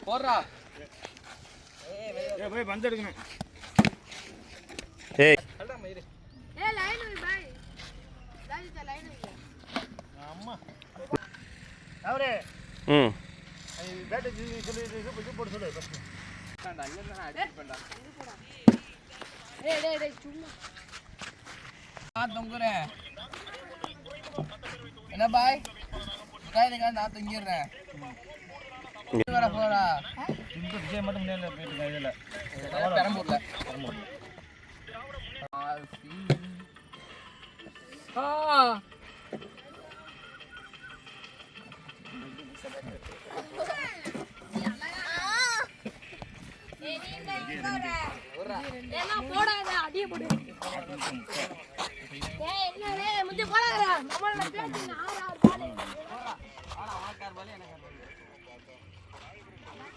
போடுறா போய் பந்து எடுக்கணும். ஏய் ஏய் லைன் வை பாய் லைன் வை அம்மா அவரே பேட் சொல்லி போட்டு சொல்லு ஃபர்ஸ்ட் வேண்டாம் இல்ல நான் அடிச்சு பண்ணடா டேய் சும்மா நான் தொங்குறேன் என்ன பாய் கையில நான் தொங்கிடுறேன் வர போடா இந்த விஜய் மட்டும் முன்னால போயிட்டு கையில பெரம்பூர்ல போடாத அடிய போடு ஏய் என்ன முஞ்ச போடாதடா நம்மள பேசி 6 பால் ஆனா ஆக்கார் பால் எனக்கு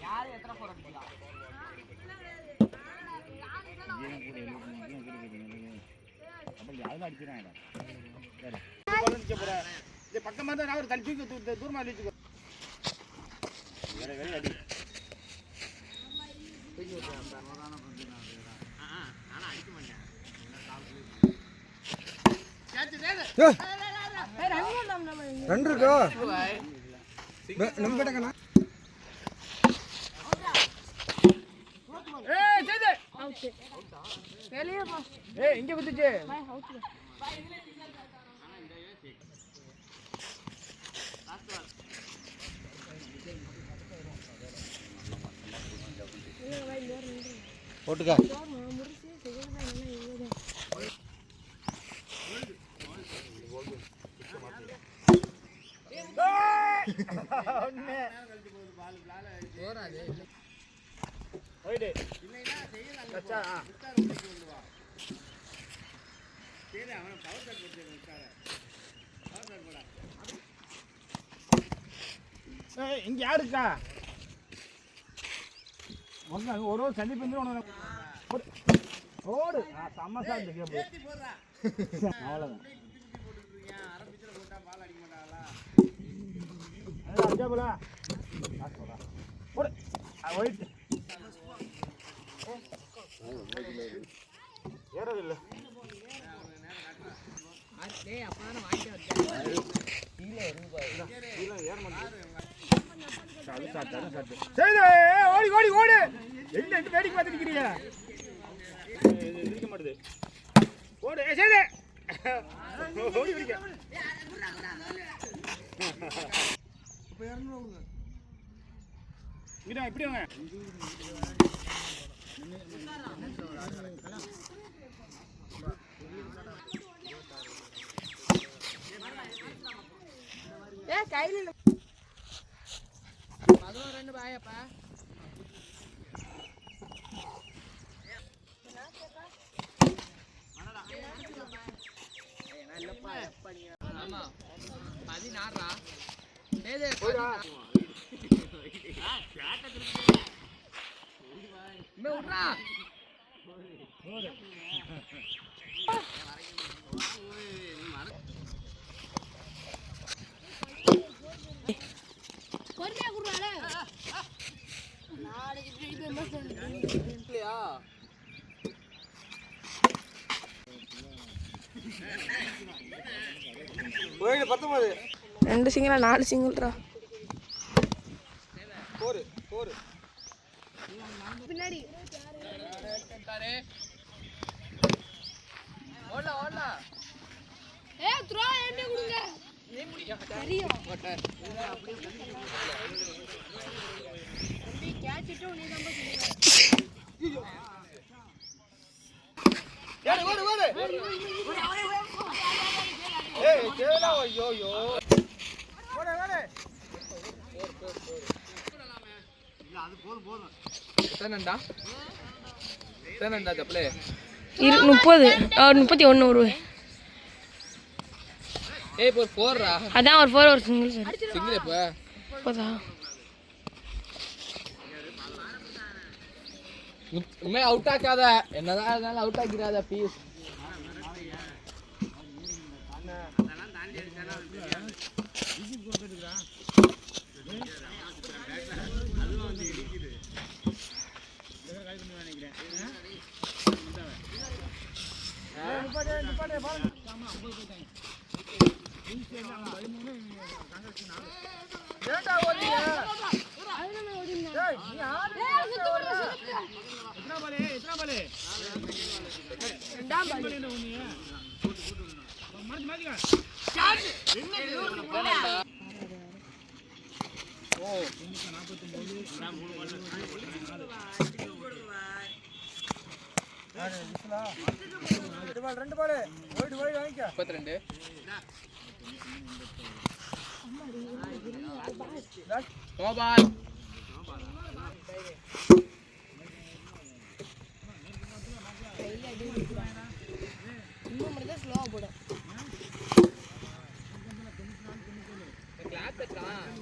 யார் எத்தனை போறீங்க அப்படி யாரும் அடிச்சானடா சரி கொல்லிக்க போற இது பக்கமா தான் நான் ஒரு தள்ளி தூக்கி தூரமா அடிச்சுக்கோ வேற அடி நானா அடிக்க மாட்டேன் ரன் இருக்கோ நம்ம கிட்டக்கண்ணா ஏய் சேது அவுட் வெளிய போ ஏய் இங்க குதிச்சு பை அவுட் போட்டுக்க போறாதே ஓய்டே இல்லைனா செய்யலாம் கச்சா சரி அவன பவர் கட் போட்டு உட்கார பவர் கட் போடா ஏய் இங்க யாருக்கா ஒண்ணு ஒரு சந்தி பிந்து ஓடு சமசா இந்த கேம் ஏத்தி போடுறா அவ்வளவுதான் ஆரம்பிச்சல போட்டா பால் அடிக்க மாட்டாங்களா அட அஞ்சா போல போடு ஒயிட் ஏறது இல்ல டேய் அப்பனா வாங்கிட்டு வந்தேன் கீழ இருந்து கீழ ஏற மாட்டேன் ஓடி ஓடி ஓடு என்ன வேடிக்கை பார்த்துட்டு இருக்கீங்க இருக்க மாட்டேது ஓடு சேது ஓடி பிடிக்க இப்போ இறங்குங்க இங்க இப்படி வாங்க ஏய் கையில 11 பாயப்பா ஆமா 16 சேது போடா மே உட்றா பொறுமையா குடுறாளே நாளைக்கு திருப்பி மெசேஜ் இல்லையா போயிடு 19 2 சிங்கிளா 4 சிங்கிள்ரா போரு போரு பின்னாடி டாரே ஓடல ஓடல ஏய் த்ரோ என்ன குடுங்க நீ முடியா தெரியும் ஓட்டர் நீ கேட்ச் இட்டு நீ தான் போய் ஏறு ஓடு ஓடு ஏய் கேளா ஐயோ ஐயோ ஓடு ஓடு இல்ல அது போதும் எத்தனண்டா தப்ளே 30 31 ஒரு ஏய் இப்போ 4 ரா அதான் ஒரு 4 ஒரு சிங்கிள் சார் சிங்கிள் இப்ப போதா இனிமே அவுட் ஆக்காத என்னதான் இருந்தாலும் அவுட் ஆக்கிடாத ப்ளீஸ் ஏன்டா ஓடுறீங்க? டேய், நீ ஆடு எத்தனை பாலு ரெண்டாம் பால் ரெண்டு பால் ஓடி வாங்கிக்க 32 மொபைல் இன்னும் மட்டும் தான் ஸ்லோவா போடும் கிளாப் கட்டலாம்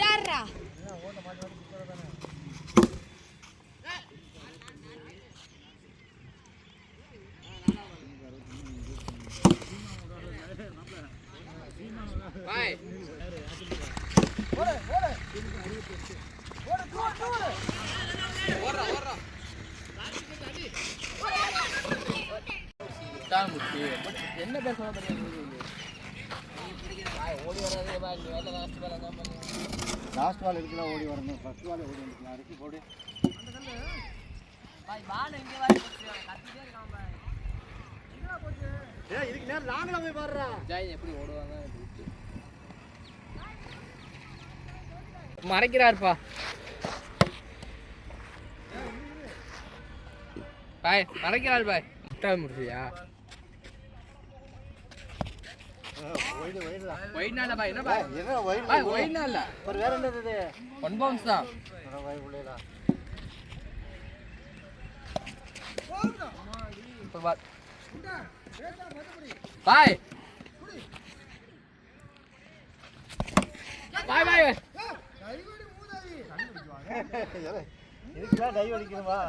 டர்ரா பாய் ஓடு ஓடு ஓடுறா தாமுச்சி என்ன பேச ஓடி வராதே பாய் நீ வேலை லாஸ்ட் வேலை தான் பண்ணு லாஸ்ட் பால் இருக்குல்ல ஓடி வரணும் ஃபர்ஸ்ட் பால் ஓடி வந்துக்கலாம் அரைச்சி போடு பாய் பால் எங்க வாய் கத்திட்டே இருக்கான் பாய் ஏய் இதுக்கு நேரம் லாங்ல போய் பாருடா ஜாய் எப்படி ஓடுவாங்க மறைக்கிறாருப்பா பாய் மறைக்கிறாரு பாய் முட்டாள் முடிச்சியா ஒயிடு ஒயிடுடா ஒயிட்னால பாய் என்ன பாய் என்ன ஒயிடு பாய் ஒயிட்னால ஒரு வேற என்னது இது 1 பவுன்ஸ் தான் அட பாய் உள்ளேடா இப்போ பாய் பாய் பாய் இதுக்குலாம் டை அடிக்கணுமா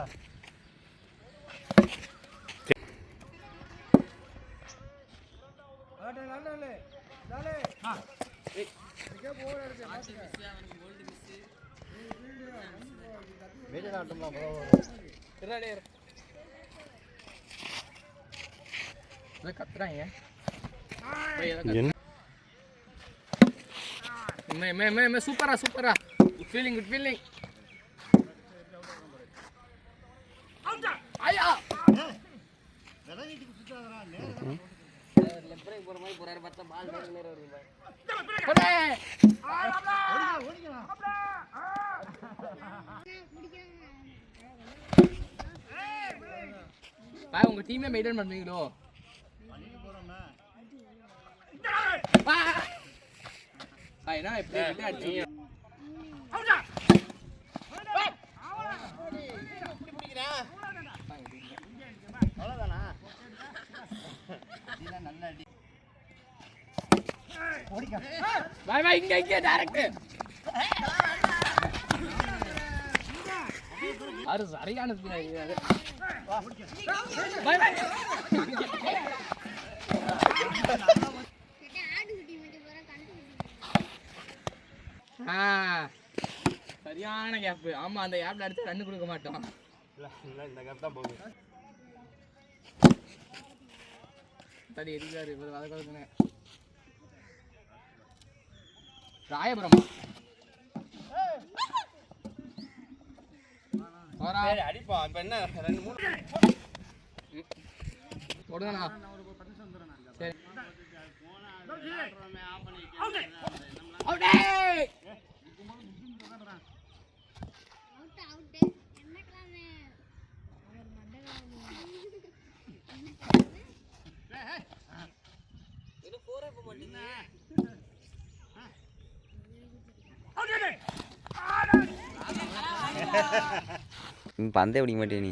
வீடியோ ஆட்டம்லாம் கத்துறாங்க சூப்பரா சூப்பரா குட் ஃபீலிங் ஐயா வீட்டுக்கு சுத்தாதடா நேரா லெஃப்ட் போற மாதிரி போறாரு பார்த்தா பால் நேரா வருது பாய் உங்க டீமே மெயின்டைன் பண்ணுவீங்களோ பாய் என்ன எப்படி அடிச்சீங்க அவ்வளவுதானா நல்ல அடி ஓடிக்க பாய் பாய் இங்க டைரக்ட் அது சரியானது பாய் பாய் சரியான கேப் ஆமா அந்த கேப்ல அடிச்சா ரன் கொடுக்க மாட்டோம் இல்ல இந்த கேப் தான் போகுது தடி எரிக்காரு இவர் அதை கலக்குங்க ராயபுரமா அடிப்பா இப்ப என்ன 2 3 போடுங்கண்ணா சரி பந்தே பிடிக்க மாட்டே நீ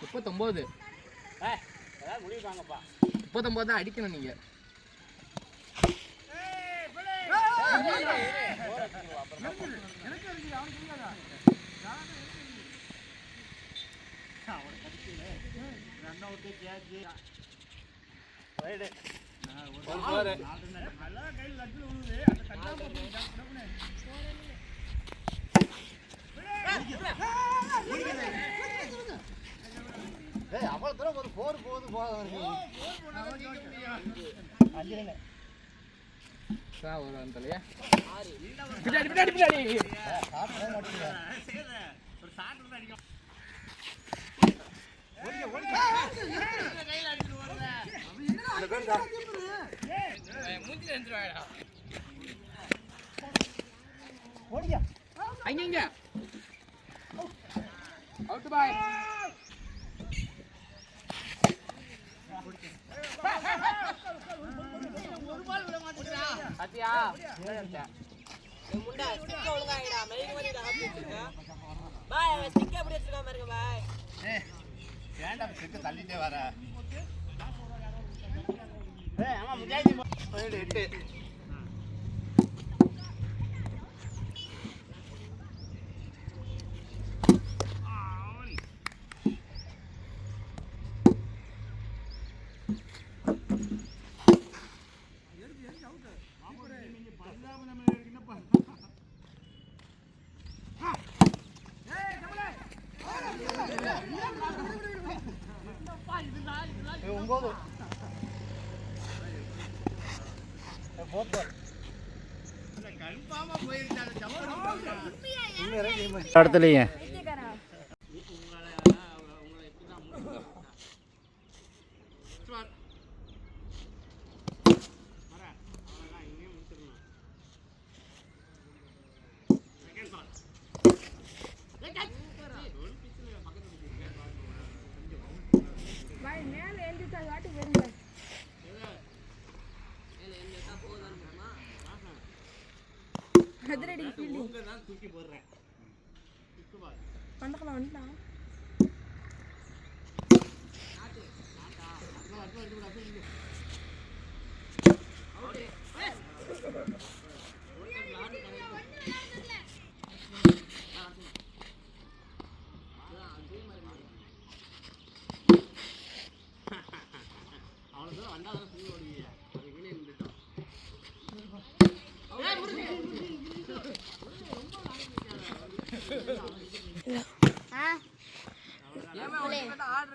முப்பத்தொன்பது முடிவு வாங்கப்பா 39 தான் அடிக்கணும் நீங்க. அவ்வளவு தூரம் ஒரு போர் போகுது போதும் ஒரு அந்தலையா பின்னாடி பின்னாடி பின்னாடி அங்க அவுட் பாய். அத்தியா முண்டா ஸ்டிக் ஒழுங்கா ஐடா மெயின் வந்து ஹாப்பி வச்சிருக்க பாய் ஸ்டிக் எப்படி வச்சிருக்க பாருங்க பாய் ஏன்டா ஸ்டிக் தள்ளிட்டே வர ஆமா முஜாஹித் 8 இடத்துலயே பாய் மேல எழுந்திட்டா காட்டு வருங்க. அதிரடி ஃபீலிங் தான் தூக்கி போடுறேன் பண்டக்கலாம் வந்துட்டான். அவ்வளவு தூரம் வந்தாலும் சும்மா ஓடுவீங்க அதுக்குள்ளே நின்றுட்டோம்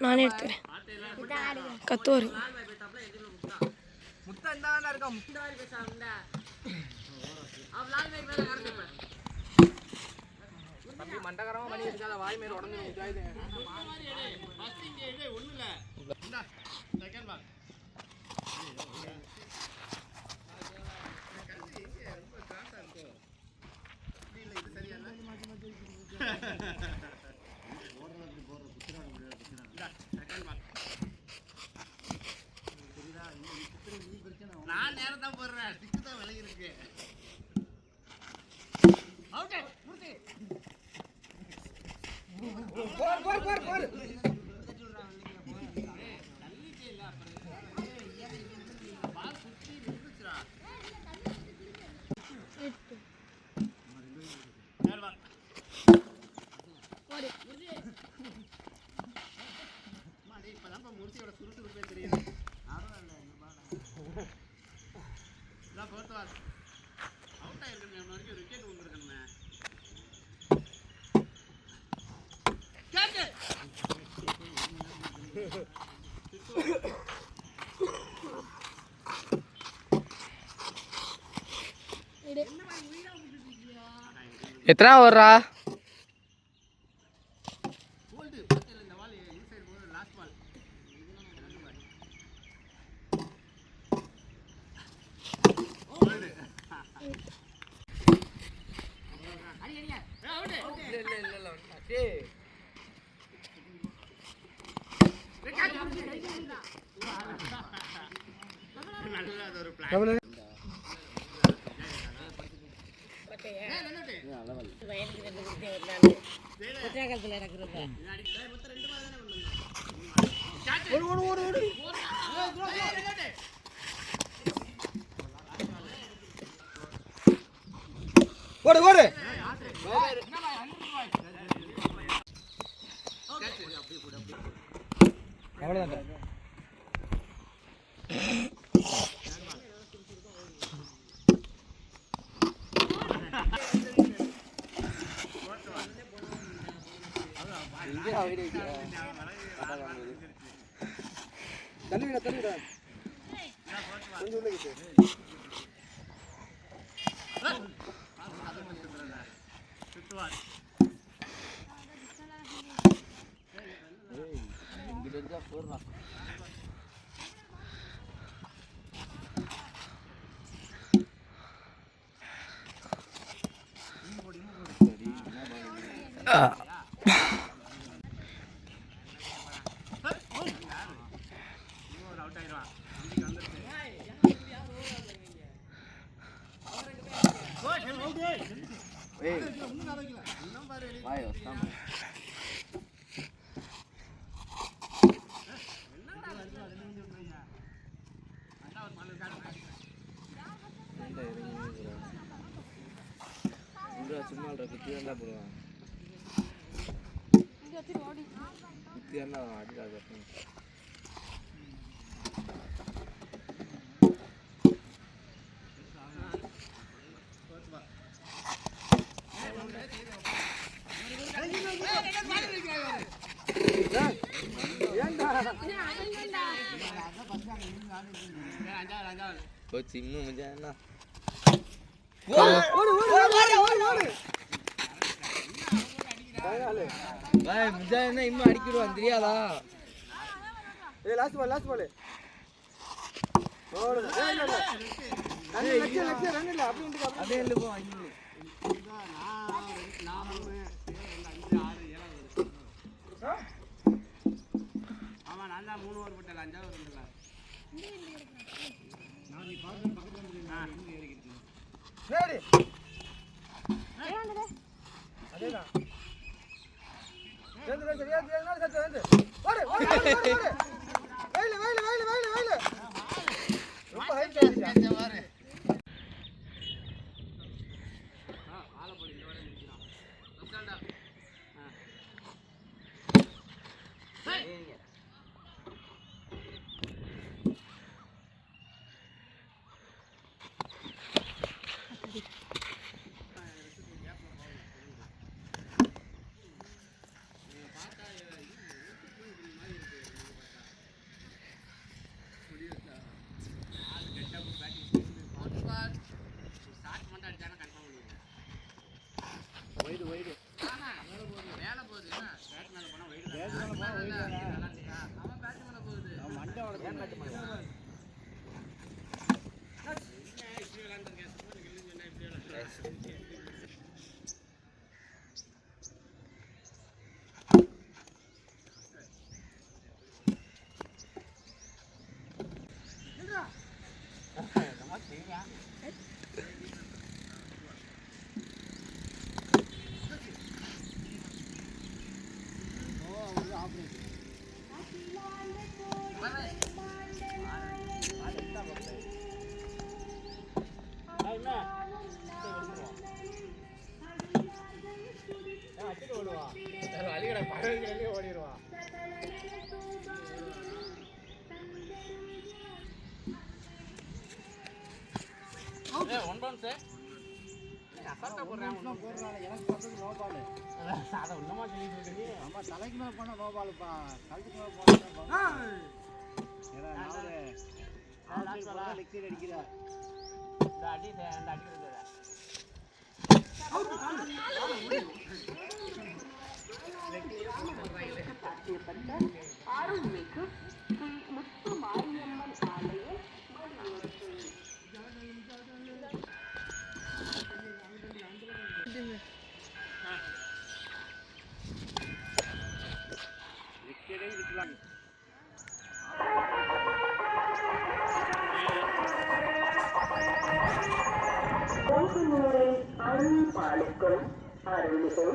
நானே எடுத்துக்கிறேன். கத்தோரு முத்தா இந்தாண்டா இருக்கா முத்தா தம்பி மண்டகரமா பண்ணி இருக்காத வாய் மேல உடஞ்சு முஜாஹித் ஒண்ணு இல்ல செகண்ட் பால் நான் நேரம் தான் போடுறேன் ஸ்டிக்கு தான் விலகி இருக்கு இப்பதான் மூர்த்தியோட சுறுசுறுப்பே தெரியுது அவுட் ஆயிருக்கேன் வரைக்கும் விக்கெட் வந்துருக்கேன் எத்தனை ஓடுறா இந்த பால் இன்சைடு போது லாஸ்ட் பால் நல்லது ஒரு பிளான் காலத்துல நடக்கிறது ரெண்டு மாதிரி தானே ஓடு ஓடு அவ்வளவுதான் தள்ளிவிட தள்ளிவிட கொஞ்சம் உள்ள போடுறான் சும்மா குத்தி என்ன போடுவான் குத்தி என்ன அடிக்காது இன்னும் மஜா என்ன முஜா என்ன இன்னும் அடிக்கிடுவான் தெரியாதா லாஸ்ட் பால் அப்படியே போ ஆமா நான் தான் 3 ஓவர் போட்டேன் 5 ஓவர் போட்டேன் நான் நீ பாக்க பக்கத்துல வந்து ஏறிக்கிட்டேன் ரெடி அதேதான் ஏந்து சரியா ஏந்து சத்து ஏந்து ஓடு ஓடு ஓடு வெயில ரொம்ப ஹைட் ஆயிடுச்சு பாரு ஆள போடி இந்த வரை நிக்குறான் உட்கார்டா ஏங்க வைடு மேல போகுது பேட் மேல போனா வைடு பேட் மேல போனா வைடு அவன் பேட் மேல போகுது அவன் மண்டவோட பேட் மேல போகுது இப்படி விளையாண்டு கேஸ் போய் கில்லிங் என்ன இப்படி விளையாண்டு நம்ம சரியா ஓடிடுவான் ஒன் பவுன்ஸ் போடுறாங்க எனக்கு பக்கத்து நோ பால் அதை ஒன்னமா சொல்லிட்டு இருக்கீங்க அம்மா தலைக்கு மேல போனா நோ பால்ப்பா கழுத்துக்கு மேல போனா லெக்சர் அடிக்கிறா இந்த அடி அந்த அடிக்கிறது அருள்மிகு ஸ்ரீ முத்து மாரியம்மன் ஆலய அருள் பாலிக்கும் அருள்மிகு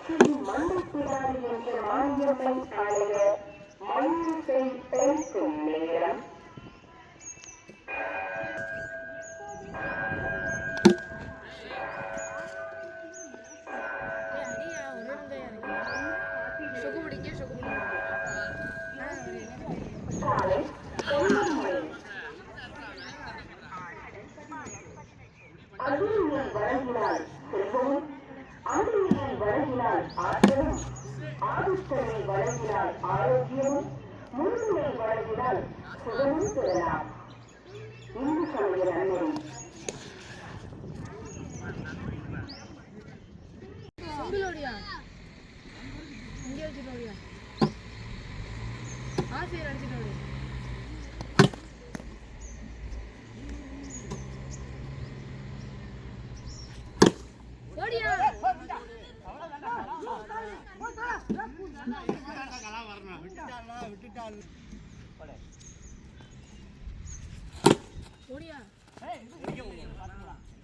ஸ்ரீ மண்டப்பிடாரி என்ற மாரியம்மன் ஆலய மயிலிசை பேசும் நேரம் அகிரியை வழங்கினால் செல்வமும், அகிரியை வழங்கினால் ஆற்றலும், ஆதித்தனை வழங்கினால் ஆரோக்கியமும், முழுமையை வழங்கினால் சுகமும் பெறலாம். இந்து சமய நன்மை. உங்களோடியா இங்கே வச்சுட்டோடியா ஆசிரியர் அடிச்சுட்டோடி ஓடியா ஓடியா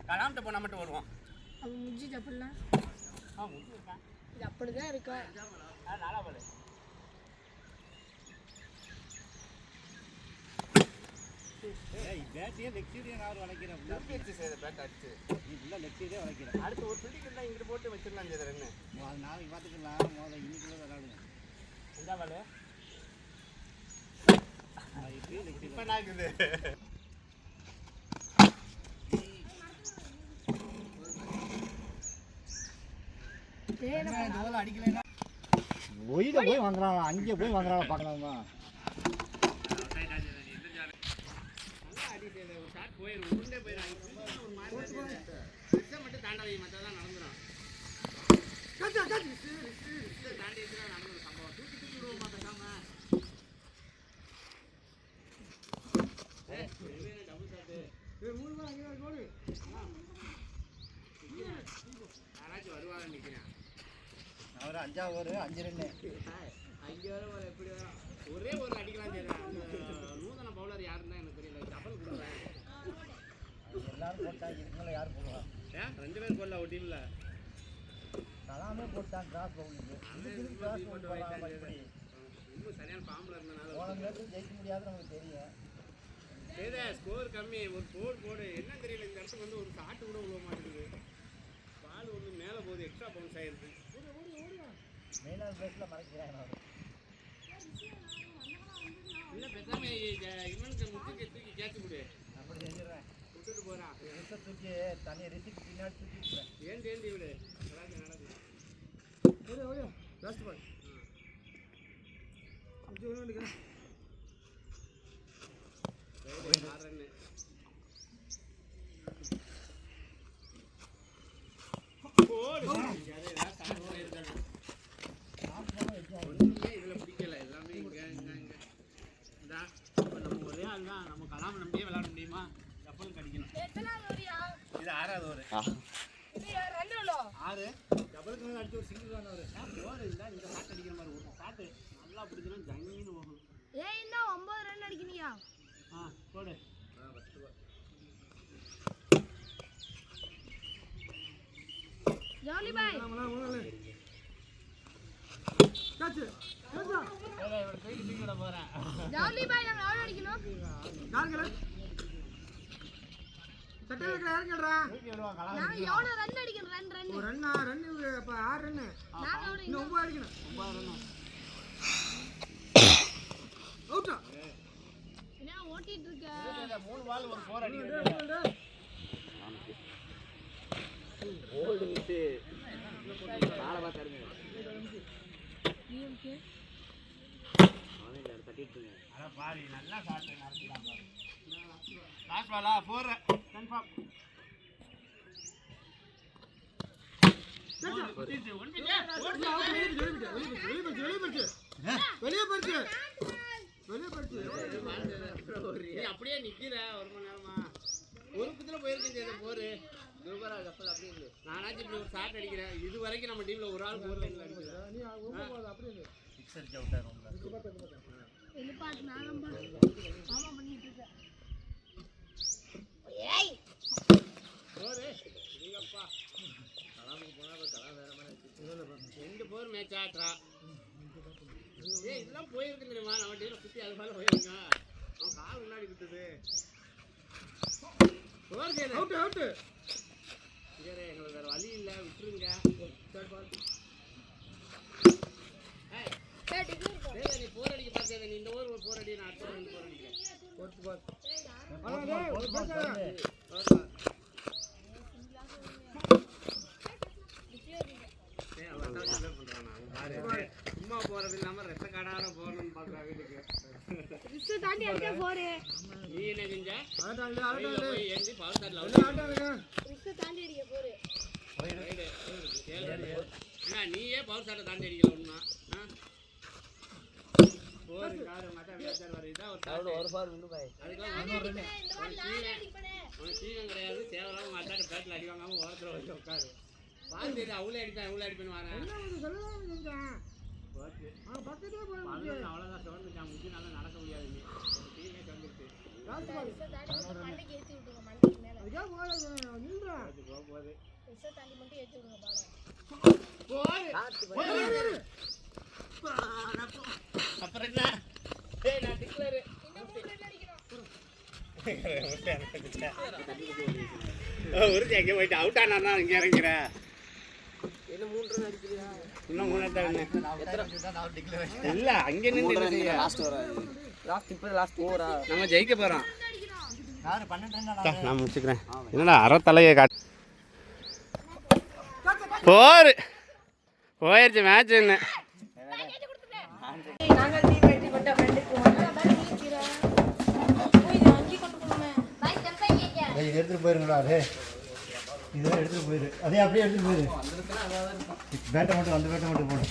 கலாம்கிட்ட போனா மட்டும் வருவோம். அவன் முடிஞ்சு தப்பிடலாம் இது அப்படிதான் இருக்கா பேட்டையே லெக்சீரியன் ஆறு வளைக்கிறேன். முயற்சி செய்த பேட் அடிச்சு இல்லை லெக்சீரியே வளைக்கிறேன். அடுத்து ஒரு பிடிக்கு இருந்தால் இங்கிட்டு போட்டு வச்சிடலாம் செய்த ரெண்டு. அது நாளைக்கு பார்த்துக்கலாம். முதல்ல இன்னைக்குள்ள விளாடுங்க. இந்த பால் இப்பயே லெக்சீரியன் இப்போ நாக்குது. அடிக்கலைன்னா ஒயில போய் வாங்குறாங்க. அங்கே போய் வாங்குறாங்க பார்க்கலாமா? மட்டும் தாண்டாதீங்க, மற்றதான் நடந்துடும். தாண்டி நடந்துடும் சம்பவம். தூக்கி தூக்கி விடுவோமா பேசாம? டபுள் ஷாட்டு யாராச்சும் வருவாங்க நிற்கிறேன். அவர் 5 ஓவர் 5 ரன்னு. 5 வரும் எப்படி வரும்? ஒரே ஒரு அடிக்கலாம் செய்யறேன். நூதன பவுலர் யாருன்னு தான் எனக்கு தெரியல. டபுள் கொடுக்குறேன். எல்லாரும் போட்டாங்க. இதுக்கு மேலே யார் போடுவா? 2 பேர் போடல ஒரு டீம்ல. கலாமே போட்டான் கிராஸ் பவுலிங்கு. இதுக்கு கிராஸ் பவுல் போடலாம். இப்படி இன்னும் சரியான ஃபார்ம்ல இருந்தனால போன மேட்ச் ஜெயிக்க முடியாது நமக்கு தெரியும். ஏதா ஸ்கோர் கம்மி. ஒரு போடு என்ன தெரியல. இந்த இடத்துக்கு வந்து ஒரு ஷாட் கூட விழுவ மாட்டேங்குது. பால் ஒன்று மேலே போகுது. எக்ஸ்ட்ரா பவுன்ஸ் ஆயிருக்கு. மெயினான பிளேஸில் மறைக்கிறாங்க. அவர் இல்லை பேசாம இவனுக்கு முத்துக்கு தூக்கி கேட்ச் கொடு. அப்படி செஞ்சிடுறேன். விட்டுட்டு போகிறான். ரிசை தூக்கி தனியை ரிசிக்கு பின்னாடி தூக்கி விட்டுறேன். ஏண்டி விடு. நடக்குது. Last ball. இதுல பிடிக்கல எல்லாமே இங்க நம்ம ஒரே ஆள் தான். நம்ம கலாம் நம்பியே விளையாட முடியுமா? டபுள் கடிக்கணும். இது 6வது ஓவர். 6 டபுளுக்கு மேலே அடிச்சு ஒரு சிங்கிள் தான் அவர். ஓவர் இல்லை இந்த ஷாட் அடிக்கிற மாதிரி ஓடும். ஷாட்டு நல்லா பிடிக்கணும். ஜங்கின்னு போகும். ஏய் இன்னும் 9 ரன் அடிக்கணியா? போடு. ஜாலி பாய் ஜாலி பாய் நாங்க எவ்வளவு அடிக்கணும்? நாங்க எவ்வளவு ரன் அடிக்கணும்? ரன் அப்ப 6 ரன். நாங்க எவ்வளவு 9 அடிக்கணும். 9 ரன். அவுட்டா. என்ன ஓட்டிட்டு இருக்க? 3 பால் ஒரு 4 அடிக்கிறது. Old miss. கால பாத்துங்க. நீ ஓகே. அவனே தட்டிட்டு. அட பாரு நல்லா ஷாட் நடந்துட்டான் பாரு. Last Bala 4 confirm. அப்படியே நிக்கிற 1 மணி நேரமா ஒரு குத்துல போயிருக்கேன். போரு துபரா கப்பல் அப்படி இல்லை. நானாச்சும் இப்படி ஒரு ஷாட் அடிக்கிறேன். இது வரைக்கும் நம்ம டீம்ல ஒரு ஆள் 4 லைன்ல அடிக்கிறேன். சிக்ஸ் அடிச்சு அவுட் ஆகும். எலிபாட் நாகம்பா ஆமா பண்ணிட்டு இருக்க. ஏய் போரு நீங்கப்பா கலாமுக்கு போனா கலாம் வேற மாதிரி 2 போர் மேட்ச் ஆட்றா. ஏய் இதெல்லாம் போயிருக்கு தெரியுமா? நம்ம டீம்ல குத்தி அது மேல போயிருக்கான். அவன் கால் முன்னாடி விட்டுது. Out out. சரி எங்களுக்கு வேற வழி இல்லை. விட்டுருங்க. நீ 4 அடிக்க பார்த்தேன். நீ இந்த ஓவர் ஒரு 4 அடி. நான் அடுத்த ஓவர் 4 அடிக்கிறேன். வெளியில போய் ஏந்தி பவர் தாட்டில் ரிஸ்க் தாண்டி அடிக்க போரு. ஏன்னா நீயே பவர் சாட்டை தாண்டி அடிக்கல ஒன்றா போரு காரு மற்ற விளையாட்டு வர இதான் ஒரு சாட்டு. ஒரு பார் விண்டு பாய் அதுக்கெல்லாம் இந்த மாதிரி நானே அடிப்பேனே. அவனுக்கு சீனம் கிடையாது தேவையில்லாம உங்கள் அத்தாட்ட பேட்டில் அடி வாங்காம ஓரத்தில் வச்சு உட்காரு பார்த்து அவ்வளோ அடிப்பேன் எவ்வளோ அடிப்பேன்னு வரேன் அவ்வளோதான் சிவந்துட்டான் முடிச்சு நல்லா நடக்க முடியாது நீ டீமே வந்துருச்சு ரிஸ்க் தாண்டி மட்டும் மண்டைக்கு ஏத்தி விட்டுருங்க மண்டைக்கு மேல. போக போகுது ரிஸ்க் தாண்டி மட்டும் ஏத்தி விடுங்க பாலை. அப்புறம் என்ன ஏய் நான் டிக்ளர் இன்னும் 3 ரன் அடிக்கணும். உறுதி எங்கே போயிட்டு அவுட் ஆனா இங்கே இறங்கிறேன் என்ன 3 ரன் அடிக்குறியா இன்னும் 3 எத்தனை இல்லை அங்கே நின்று லாஸ்ட் வர லாஸ்ட் இப்போ லாஸ்ட் ஓவரா நம்ம ஜெயிக்க போகிறோம் நான் 12 நான் முடிச்சுக்கிறேன் என்னடா அறத்தலையை காட்டு போர் போயிடுச்சு மேட்ச் என்ன நாங்கள் டீம் வெற்றி பெற்ற ஃப்ரெண்டுக்கு அங்கி கொண்டு போகணுமே. பாய் செம்பை கேட்க. இது எடுத்துட்டு போயிருங்களா அதே இதெல்லாம் எடுத்துட்டு போயிரு அதே அப்படியே எடுத்துட்டு போயிரு பேட்டை மட்டும் அந்த பேட்டை மட்டும் போடு